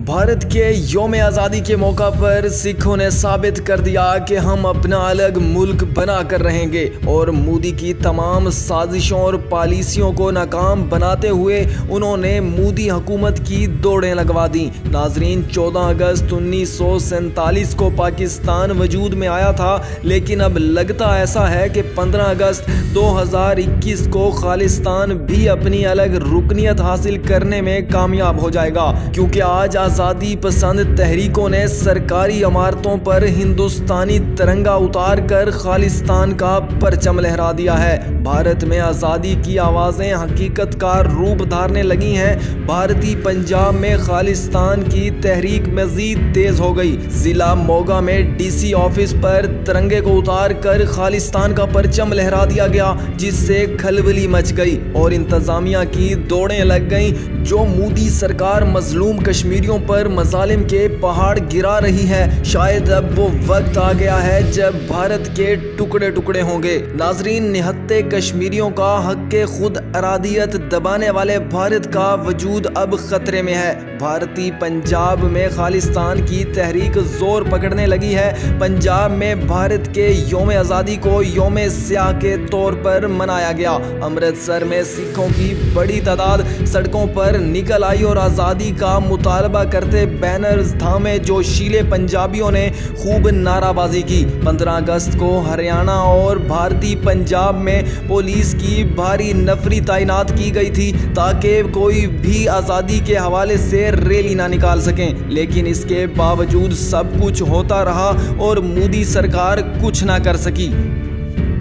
भारत के यौम आज़ादी के मौका पर सिखों ने साबित कर दिया कि हम अपना अलग मुल्क बना कर रहेंगे और मोदी की तमाम साजिशों और पॉलिसियों को नाकाम बनाते हुए उन्होंने मोदी हुकूमत की दौड़ें लगवा दी। नाजरीन, 14 अगस्त 1947 को पाकिस्तान वजूद में आया था, लेकिन अब लगता ऐसा है कि 15 अगस्त 2021 को खालिस्तान भी अपनी अलग रुकनियत हासिल करने में कामयाब हो जाएगा, क्योंकि आज आज़ादी पसंद तहरीकों ने सरकारी इमारतों पर हिंदुस्तानी तिरंगा उतार कर खालिस्तान का परचम लहरा दिया है। भारत में आज़ादी की आवाज़ें हकीकत का रूप धारने लगी हैं। भारतीय पंजाब में खालिस्तान की तहरीक मज़ीद तेज़ हो गई। ज़िला मोगा में DC ऑफिस पर तिरंगे को उतार कर खालिस्तान का परचम लहरा दिया गया, जिससे खलबली मच गई और इंतज़ामिया की दौड़ें लग गईं। जो मोदी सरकार मजलूम कश्मीरियों पर मजालिम के पहाड़ गिरा रही है, शायद अब वो वक्त आ गया है जब भारत के टुकड़े टुकड़े होंगे। नाजरीन, निहत्ते कश्मीरियों का हक के खुद अरादियत दबाने वाले भारत का वजूद अब खतरे में है। भारतीय पंजाब में खालिस्तान की तहरीक जोर पकड़ने लगी है। पंजाब में भारत के यौम आज़ादी को यौम स्याह के तौर पर मनाया गया। अमृतसर में सिखों की बड़ी तादाद सड़कों पर निकल आई और आज़ादी का मुतालबा करते बैनर्स थामे जोशीले पंजाबियों ने खूब नाराबाजी की। 15 अगस्त को हरियाणा और भारतीय पंजाब में पुलिस की भारी नफरी तैनात की गई थी, ताकि कोई भी आज़ादी के हवाले से रैली ना निकाल सकें। लेकिन इसके बावजूद सब कुछ होता रहा और मोदी सरकार कुछ ना कर सकी।